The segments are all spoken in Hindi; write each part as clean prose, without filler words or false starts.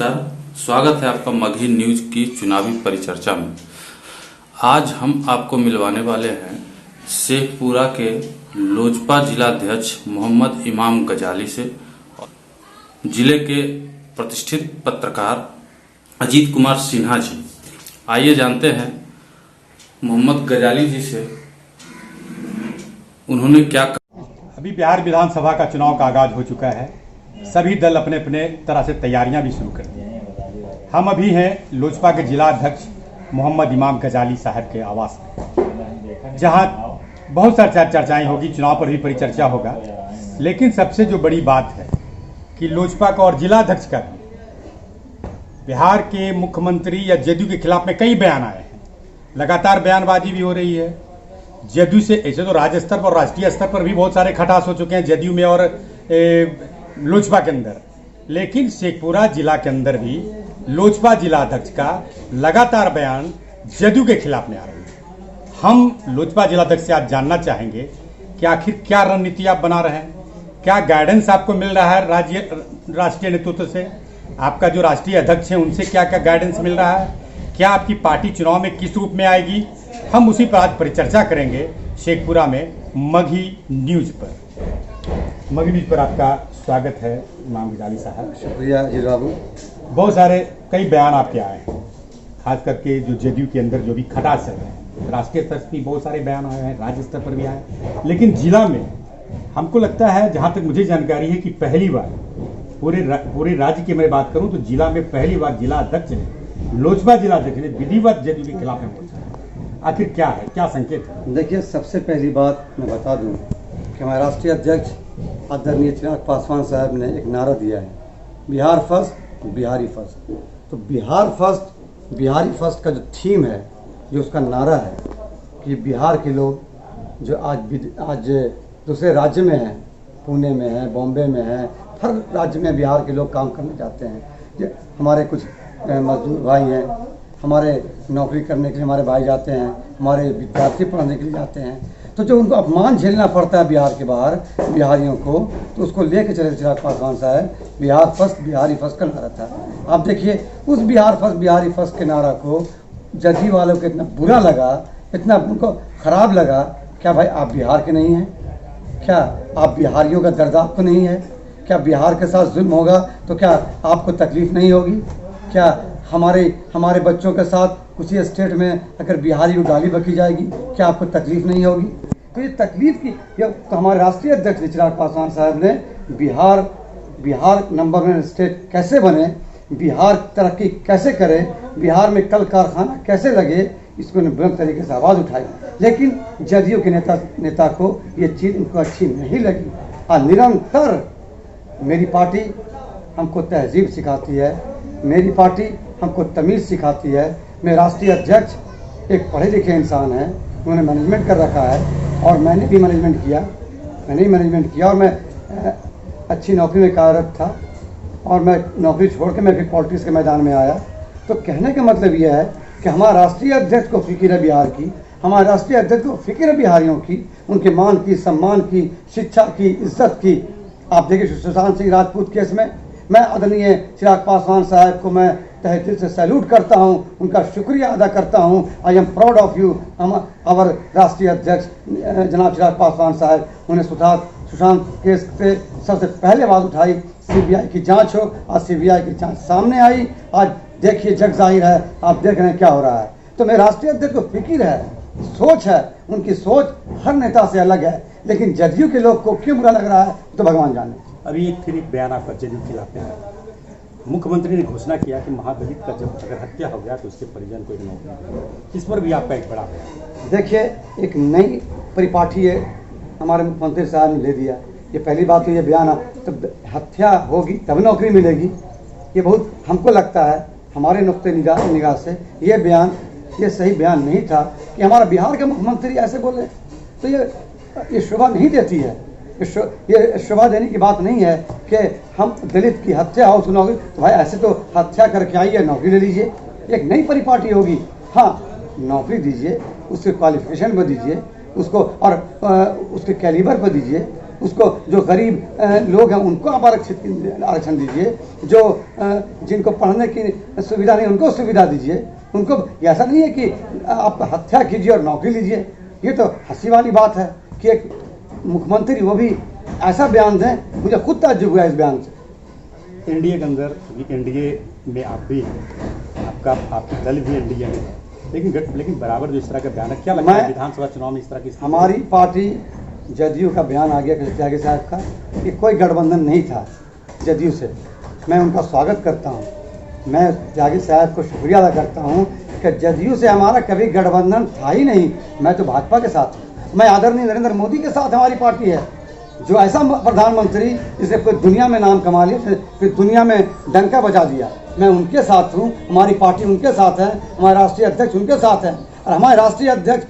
नमस्कार, स्वागत है आपका मगही न्यूज की चुनावी परिचर्चा में। आज हम आपको मिलवाने वाले हैं शेखपुरा के लोजपा जिलाध्यक्ष मोहम्मद इमाम गजाली से। जिले के प्रतिष्ठित पत्रकार अजीत कुमार सिन्हा जी, आइए जानते हैं मोहम्मद गजाली जी से उन्होंने क्या कहा। अभी बिहार विधानसभा का चुनाव का आगाज हो चुका है। सभी दल अपने अपने तरह से तैयारियां भी शुरू कर दी हैं। हम अभी हैं लोजपा के जिला अध्यक्ष मोहम्मद इमाम गजाली साहब के आवास में, जहां बहुत सारी चर्चाएं होगी, चुनाव पर भी परिचर्चा होगा। लेकिन सबसे जो बड़ी बात है कि लोजपा का और जिलाध्यक्ष का भी बिहार के मुख्यमंत्री या जदयू के खिलाफ में कई बयान आए हैं। लगातार बयानबाजी भी हो रही है। जदयू से ऐसे तो राज्य स्तर पर और राष्ट्रीय स्तर पर भी बहुत सारे खटास हो चुके हैं जदयू में और लोजपा के अंदर, लेकिन शेखपुरा जिला के अंदर भी लोजपा जिलाध्यक्ष का लगातार बयान जदयू के खिलाफ में आ रहा है। हम लोजपा जिलाध्यक्ष से आज जानना चाहेंगे कि आखिर क्या रणनीति आप बना रहे हैं, क्या गाइडेंस आपको मिल रहा है राष्ट्रीय नेतृत्व से, आपका जो राष्ट्रीय अध्यक्ष है उनसे क्या क्या गाइडेंस मिल रहा है, क्या आपकी पार्टी चुनाव में किस रूप में आएगी। हम उसी पर आज परिचर्चा करेंगे शेखपुरा में मगही न्यूज पर। मगही न्यूज पर आपका स्वागत है इमाम गजाली साहब। शुक्रिया जी बाबू। बहुत सारे कई बयान आपके आए हैं, खास करके जो जदयू के अंदर जो भी खटास चल रहे हैं। राष्ट्रीय स्तर पर भी बहुत सारे बयान आए हैं, राज्य स्तर पर भी आए, लेकिन जिला में हमको लगता है, जहाँ तक मुझे जानकारी है, कि पहली बार पूरे राज्य की मैं बात करूँ तो जिला में पहली बार जिला अध्यक्ष ने, लोजपा जिलाध्यक्ष ने विधिवत जदयू के खिलाफ में बोला। आखिर क्या है, क्या संकेत है? देखिए, सबसे पहली बात मैं बता दूं कि हमारे राष्ट्रीय अध्यक्ष आदरणीय चिराग पासवान साहब ने एक नारा दिया है, बिहार फर्स्ट बिहारी फर्स्ट। तो बिहार फर्स्ट बिहारी फर्स्ट का जो थीम है, जो उसका नारा है कि बिहार के लोग जो आज दूसरे राज्य में हैं, पुणे में हैं, बॉम्बे में हैं, हर राज्य में बिहार के लोग काम करने जाते हैं। हमारे कुछ मजदूर भाई हैं, हमारे नौकरी करने के लिए हमारे भाई जाते हैं, हमारे विद्यार्थी पढ़ने के लिए जाते हैं। तो जो उनको अपमान झेलना पड़ता है बिहार के बाहर बिहारियों को, तो उसको लेके चले चिराग पासवान साहब। बिहार फर्स्ट बिहारी फर्स्ट का नारा था। आप देखिए, उस बिहार फर्स्ट बिहारी फर्स्ट के नारा को जदयू वालों को इतना बुरा लगा, इतना उनको खराब लगा। क्या भाई आप बिहार के नहीं हैं? क्या आप बिहारियों का दर्द आपको नहीं है? क्या बिहार के साथ जुल्म होगा तो क्या आपको तकलीफ नहीं होगी? क्या हमारे बच्चों के साथ उसी स्टेट में अगर बिहारी को गाली बकी जाएगी, क्या आपको तकलीफ नहीं होगी? तो ये तकलीफ की तो हमारे राष्ट्रीय अध्यक्ष चिराग पासवान साहब ने बिहार नंबर 1 स्टेट कैसे बने, बिहार तरक्की कैसे करे, बिहार में कल कारखाना कैसे लगे, इसको बुलंद तरीके से आवाज़ उठाई। लेकिन जदयू के नेता को ये चीज़ उनको अच्छी नहीं लगी। और निरंतर मेरी पार्टी हमको तहजीब सिखाती है, मेरी पार्टी हमको तमीज़ सिखाती है। मैं राष्ट्रीय अध्यक्ष एक पढ़े लिखे इंसान है, उन्होंने मैनेजमेंट कर रखा है और मैंने भी मैनेजमेंट किया और मैं अच्छी नौकरी में कार्यरत था और मैं नौकरी छोड़ के मैं फिर पॉलिटिक्स के मैदान में आया। तो कहने का मतलब यह है कि हमारा राष्ट्रीय अध्यक्ष को फिक्र है बिहार की, हमारे राष्ट्रीय अध्यक्ष को फिक्र है बिहारियों की, उनके मान की, सम्मान की, शिक्षा की, इज्जत की। आप देखिए, सुशांत सिंह राजपूत केस में मैं आदरणीय चिराग पासवान साहब को मैं तहे दिल से सैल्यूट करता हूं, उनका शुक्रिया अदा करता हूं। I am proud of you. हमारे राष्ट्रीय अध्यक्ष जनाब चिराग पासवान साहब, उन्हें सुशांत केस से सबसे पहले आवाज़ उठाई, सीबीआई की जांच हो। आज सीबीआई की जांच सामने आई। आज देखिए, जग जाहिर है, आप देख रहे हैं क्या हो रहा है। तो मेरे राष्ट्रीय अध्यक्ष को फिक्र है, सोच है, उनकी सोच हर नेता से अलग है। लेकिन जदयू के लोग को क्यों बुरा लग रहा है तो भगवान जाने। अभी एक बयान आपका जदयू के खिलाफ में आया। मुख्यमंत्री ने घोषणा किया कि महादलित का जब अगर हत्या हो गया तो उसके परिजन को एक नौकरी। इस पर भी आपका एक बड़ा बयान। देखिए, एक नई परिपाठी है हमारे मुख्यमंत्री साहब ने ले दिया। ये पहली बात तो ये बयान है, तो हत्या होगी तब नौकरी मिलेगी। ये बहुत हमको लगता है, हमारे नुक्ते निगाह से ये बयान ये सही बयान नहीं था कि हमारा बिहार के मुख्यमंत्री ऐसे बोले। तो ये शोभा नहीं देती है, ये शोभा देने की बात नहीं है कि हम दलित की हत्या हो उसको नौकरी। तो भाई ऐसे तो हत्या करके आइए, नौकरी ले लीजिए। एक नई परिपाटी होगी, हाँ नौकरी दीजिए, उसके क्वालिफिकेशन पर दीजिए उसको और उसके कैलिबर पर दीजिए। उसको जो गरीब लोग हैं उनको आप आरक्षण दीजिए, जो जिनको पढ़ने की सुविधा नहीं उनको सुविधा दीजिए। उनको ऐसा नहीं है कि आप हत्या कीजिए और नौकरी लीजिए। ये तो हंसी वाली बात है कि एक मुख्यमंत्री वो भी ऐसा बयान दें। मुझे खुद ताज्जुब हुआ इस बयान से। एनडीए के अंदर, एनडीए में आप भी हैं, आपका दल भी एनडीए में है, लेकिन बराबर जो इस तरह का बयान है, क्या लगता है विधानसभा चुनाव में इस तरह की हमारी पार्टी जदयू का बयान आ गया त्यागी साहब का कि कोई गठबंधन नहीं था जदयू से। मैं उनका स्वागत करता हूँ। मैं त्यागी साहब को शुक्रिया अदा करता हूँ कि जदयू से हमारा कभी गठबंधन था ही नहीं। मैं तो भाजपा के साथ हूँ। मैं आदरणीय नरेंद्र मोदी के साथ हमारी पार्टी है, जो ऐसा प्रधानमंत्री जिसने पूरी दुनिया में नाम कमा लिया, फिर दुनिया में डंका बजा दिया। मैं उनके साथ हूँ, हमारी पार्टी उनके साथ है, हमारे राष्ट्रीय अध्यक्ष उनके साथ हैं। और हमारे राष्ट्रीय अध्यक्ष,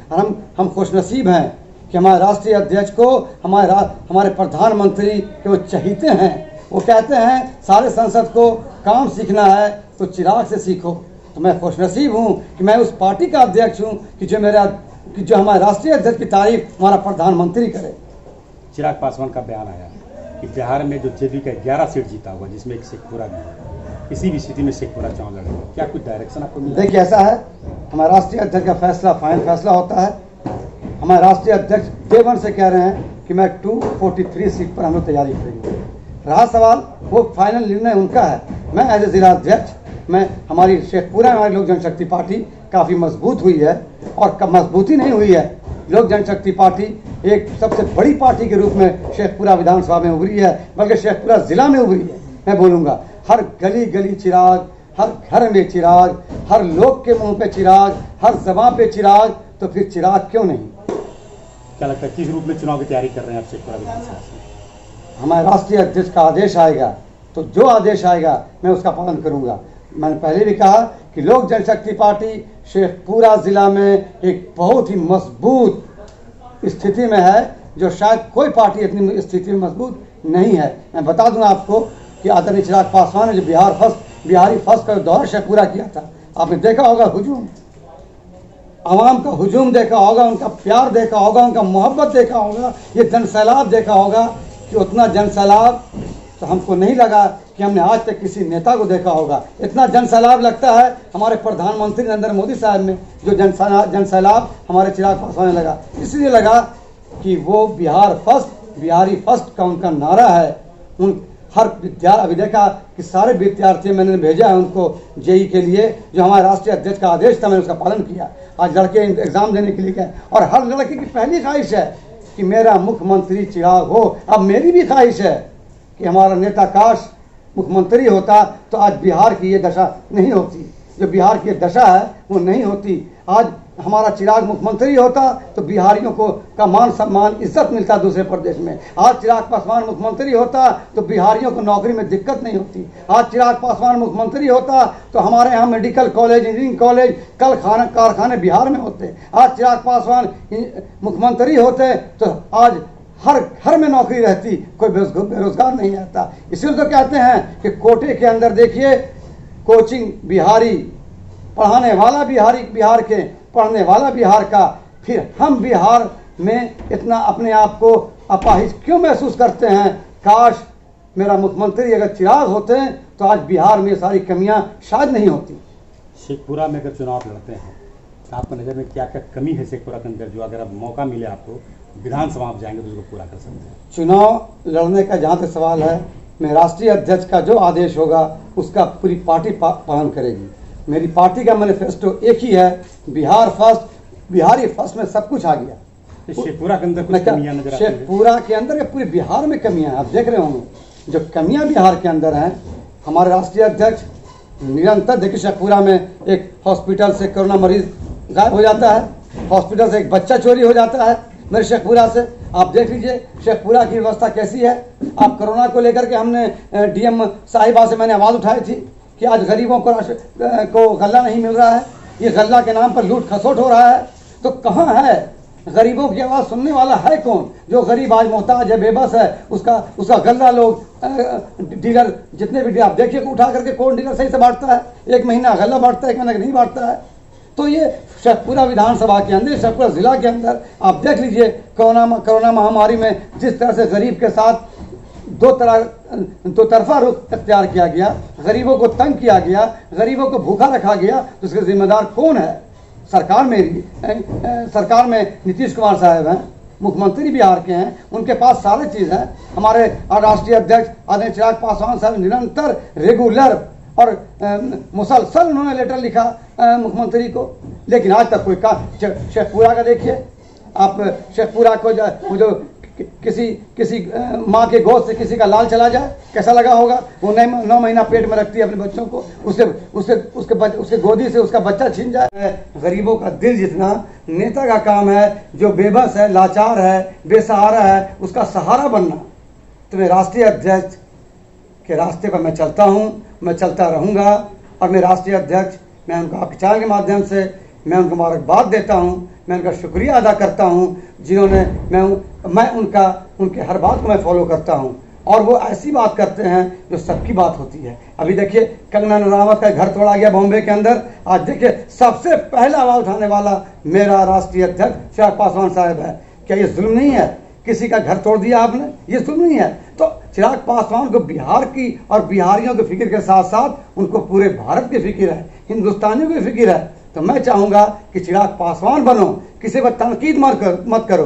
हम खुशनसीब हैं कि हमारे राष्ट्रीय अध्यक्ष को हमारे प्रधानमंत्री के वो चहीते हैं। वो कहते हैं सारे संसद को काम सीखना है तो चिराग से सीखो। तो मैं खुशनसीब हूँ कि मैं उस पार्टी का अध्यक्ष हूँ कि जो हमारे राष्ट्रीय अध्यक्ष की तारीफ हमारा प्रधानमंत्री करे। चिराग पासवान का बयान आया कि बिहार में जो जेडीयू का 11 सीट जीता हुआ, जिसमें एक शेखपुरा भी है, किसी भी स्थिति में शेखपुरा चुनाव लड़ेगा, क्या कुछ डायरेक्शन आपको मिला? देखिए ऐसा है, हमारे राष्ट्रीय अध्यक्ष का फैसला फाइनल फैसला होता है। हमारे राष्ट्रीय अध्यक्ष डे 1 से कह रहे हैं कि मैं 243 सीट पर हम लोग तैयारी करेंगे। रहा सवाल, वो फाइनल निर्णय उनका है। मैं एज ए जिला अध्यक्ष, मैं हमारी शेखपुरा में हमारी लोक जनशक्ति पार्टी काफ़ी मजबूत हुई है, और कब मजबूती नहीं हुई है। लोक जनशक्ति पार्टी एक सबसे बड़ी पार्टी के रूप में शेखपुरा विधानसभा में उभरी है, बल्कि शेखपुरा जिला में उभरी है। मैं बोलूँगा हर गली गली चिराग, हर घर में चिराग, हर लोग के मुंह पे चिराग, हर जबां पे चिराग, तो फिर चिराग क्यों नहीं? क्या लगता है किस रूप में चुनाव की तैयारी कर रहे हैं आप शेखपुरा विधानसभा से? हमारे राष्ट्रीय अध्यक्ष का आदेश आएगा तो जो आदेश आएगा मैं उसका पालन करूंगा। मैंने पहले भी कहा कि लोक जनशक्ति पार्टी शेखपुरा जिला में एक बहुत ही मजबूत स्थिति में है, जो शायद कोई पार्टी इतनी स्थिति में मजबूत नहीं है। मैं बता दूं आपको कि आदरणीय चिराग पासवान ने जो बिहारी फर्स्ट का दौरा शेखपुरा किया था, आपने देखा होगा हुजूम, आवाम का हुजूम देखा होगा, उनका प्यार देखा होगा, उनका मोहब्बत देखा होगा, ये जनसैलाब देखा होगा कि उतना जनसैलाब तो हमको नहीं लगा कि हमने आज तक किसी नेता को देखा होगा। इतना जनसैलाब लगता है हमारे प्रधानमंत्री नरेंद्र मोदी साहब में, जो जनसैलाब हमारे चिराग पासवान में लगा। इसलिए लगा कि वो बिहारी फर्स्ट का उनका नारा है। उन हर अभी देखा कि सारे विद्यार्थी मैंने भेजा है उनको जेई के लिए, जो हमारे राष्ट्रीय अध्यक्ष का आदेश था, मैंने उसका पालन किया। आज लड़के एग्जाम देने के लिए गए, और हर लड़के की पहली ख्वाहिश है कि मेरा मुख्यमंत्री चिराग हो। अब मेरी भी ख्वाहिश है कि हमारा नेता काश मुख्यमंत्री होता तो आज बिहार की ये दशा नहीं होती। जो बिहार की दशा है वो नहीं होती। आज हमारा चिराग मुख्यमंत्री होता तो बिहारियों को का मान सम्मान इज्जत मिलता दूसरे प्रदेश में। आज चिराग पासवान मुख्यमंत्री होता तो बिहारियों को नौकरी में दिक्कत नहीं होती। आज चिराग पासवान मुख्यमंत्री होता तो हमारे यहाँ मेडिकल कॉलेज, इंजीनियरिंग कॉलेज, कल कारखाने बिहार में होते। आज चिराग पासवान मुख्यमंत्री होते तो आज हर घर में नौकरी रहती, कोई बेरोजगार नहीं रहता। इसलिए तो कहते हैं कि कोटे के अंदर देखिए कोचिंग बिहारी, पढ़ाने वाला बिहार के, पढ़ने वाला बिहार का। फिर हम बिहार में इतना अपने आप को अपाहिज क्यों महसूस करते हैं? काश मेरा मुख्यमंत्री अगर चिराग होते हैं तो आज बिहार में सारी कमियां शायद नहीं होती। शेखपुरा में अगर चुनाव लड़ते हैं तो आपकी नज़र में क्या क्या कमी है शेखपुरा के अंदर, जो अगर अब मौका मिले आपको विधानसभा आप जाएंगे तो उसको पूरा कर सकते हैं? चुनाव लड़ने का जहाँ तक सवाल है, मैं राष्ट्रीय अध्यक्ष का जो आदेश होगा उसका पूरी पार्टी पालन करेगी। मेरी पार्टी का मैनिफेस्टो एक ही है, बिहार फर्स्ट, बिहारी फर्स्ट में सब कुछ आ गया। शेखपुरा के अंदर कुछ कमियां नजर आती हैं? शेखपुरा के अंदर या पूरे बिहार में कमियां हैं, आप देख रहे होंगे जो कमियां बिहार के अंदर हैं। हमारे राष्ट्रीय अध्यक्ष निरंतर, देखिए शेखपुरा में एक हॉस्पिटल से कोरोना मरीज गायब हो जाता है, हॉस्पिटल से एक बच्चा चोरी हो जाता है मेरे शेखपुरा से। आप देख लीजिए शेखपुरा की व्यवस्था कैसी है। आप कोरोना को लेकर के हमने डीएम साहिबा से मैंने आवाज़ उठाई थी कि आज गरीबों को गल्ला नहीं मिल रहा है, ये गल्ला के नाम पर लूट खसोट हो रहा है। तो कहाँ है गरीबों की आवाज़ सुनने वाला है कौन? जो गरीब आज मोहताज है, बेबस है, उसका गल्ला लोग डीलर जितने भी आप देखिए उठा करके कौन डीलर सही से बांटता है? एक महीना गल्ला बांटता है, एक महीना नहीं बांटता है। तो ये शेखपुरा विधानसभा के अंदर, शेखपुरा जिला के अंदर आप देख लीजिए कोरोना महामारी में जिस तरह से गरीब के साथ दो तरफा रुख अख्तियार किया गया, गरीबों को तंग किया गया, गरीबों को भूखा रखा गया, तो उसके जिम्मेदार कौन है? सरकार में नीतीश कुमार साहब हैं, मुख्यमंत्री बिहार के हैं, उनके पास सारी चीज़ है। हमारे राष्ट्रीय अध्यक्ष आदरणीय चिराग पासवान साहब निरंतर रेगुलर और मुसलसल उन्होंने लेटर लिखा मुख्यमंत्री को, लेकिन आज तक कोई काम। शेखपुरा का देखिए आप, शेखपुरा को जो किसी माँ के गोद से किसी का लाल चला जाए कैसा लगा होगा? वो 9 महीना पेट में रखती है अपने बच्चों को, उसके गोदी से उसका बच्चा छीन जाए। गरीबों का दिल जितना नेता का काम है, जो बेबस है, लाचार है, बेसहारा है, उसका सहारा बनना। तो मैं राष्ट्रीय अध्यक्ष के रास्ते पर मैं चलता हूँ, मैं चलता रहूँगा। और मैं राष्ट्रीय अध्यक्ष, मैं उनको आपके चैनल के माध्यम से मैं उनको मुबारकबाद देता हूँ, मैं उनका शुक्रिया अदा करता हूँ, जिन्होंने मैं उनके हर बात को मैं फॉलो करता हूँ। और वो ऐसी बात करते हैं जो सबकी बात होती है। अभी देखिए कंगना रनावत का घर तोड़ा गया बॉम्बे के अंदर, आज देखिए सबसे पहला आवाज उठाने वाला मेरा राष्ट्रीय अध्यक्ष चिराग पासवान साहब है। क्या ये जुल्म नहीं है? किसी का घर तोड़ दिया आपने, ये जुल्म नहीं है? तो चिराग पासवान को बिहार की और बिहारियों की फिक्र के साथ साथ उनको पूरे भारत की फिक्र है, हिंदुस्तानियों की फिक्र है। तो मैं चाहूँगा कि चिराग पासवान बनो, किसी पर तनकीद मत करो,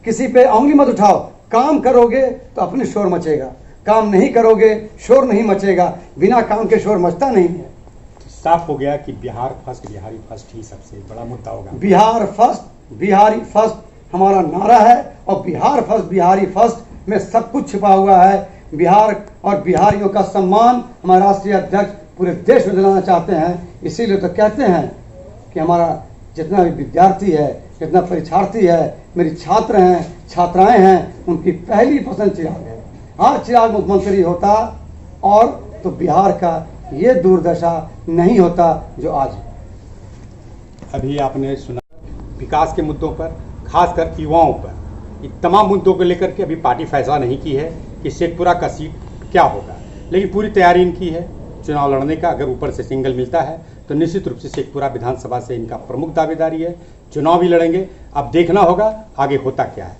किसी पे उंगली मत उठाओ। काम करोगे तो अपने शोर मचेगा, काम नहीं करोगे शोर नहीं मचेगा। बिना काम के शोर मचता नहीं है। साफ हो गया कि बिहार फर्स्ट, बिहारी फर्स्ट ही सबसे बड़ा मुद्दा होगा। बिहार फर्स्ट, बिहारी फर्स्ट हमारा नारा है, और बिहार फर्स्ट, बिहारी फर्स्ट में सब कुछ छिपा हुआ है। बिहार और बिहारियों का सम्मान हमारे राष्ट्रीय अध्यक्ष पूरे देश में दिलाना चाहते हैं। इसीलिए तो कहते हैं कि हमारा जितना भी विद्यार्थी है, जितना परीक्षार्थी है, मेरी छात्र हैं, छात्राएं हैं, उनकी पहली पसंद चिराग है। आज चिराग मुख्यमंत्री होता और तो बिहार का ये दुर्दशा नहीं होता जो आज है। अभी आपने सुना विकास के मुद्दों पर, खासकर युवाओं पर, ये तमाम मुद्दों को लेकर के अभी पार्टी फैसला नहीं की है कि शेखपुरा का सीट क्या होगा, लेकिन पूरी तैयारी इनकी है चुनाव लड़ने का। अगर ऊपर से सिंगल मिलता है तो निश्चित रूप से शेखपुरा विधानसभा से इनका प्रमुख दावेदारी है, चुनाव भी लड़ेंगे। अब देखना होगा आगे होता क्या है।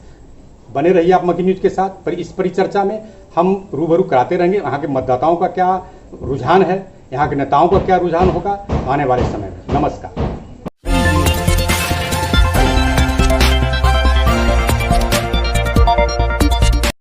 बने रहिए आप मकी न्यूज के साथ। पर इस परिचर्चा में हम रूबरू कराते रहेंगे यहाँ के मतदाताओं का क्या रुझान है, यहाँ के नेताओं का क्या रुझान होगा आने वाले समय में। नमस्कार।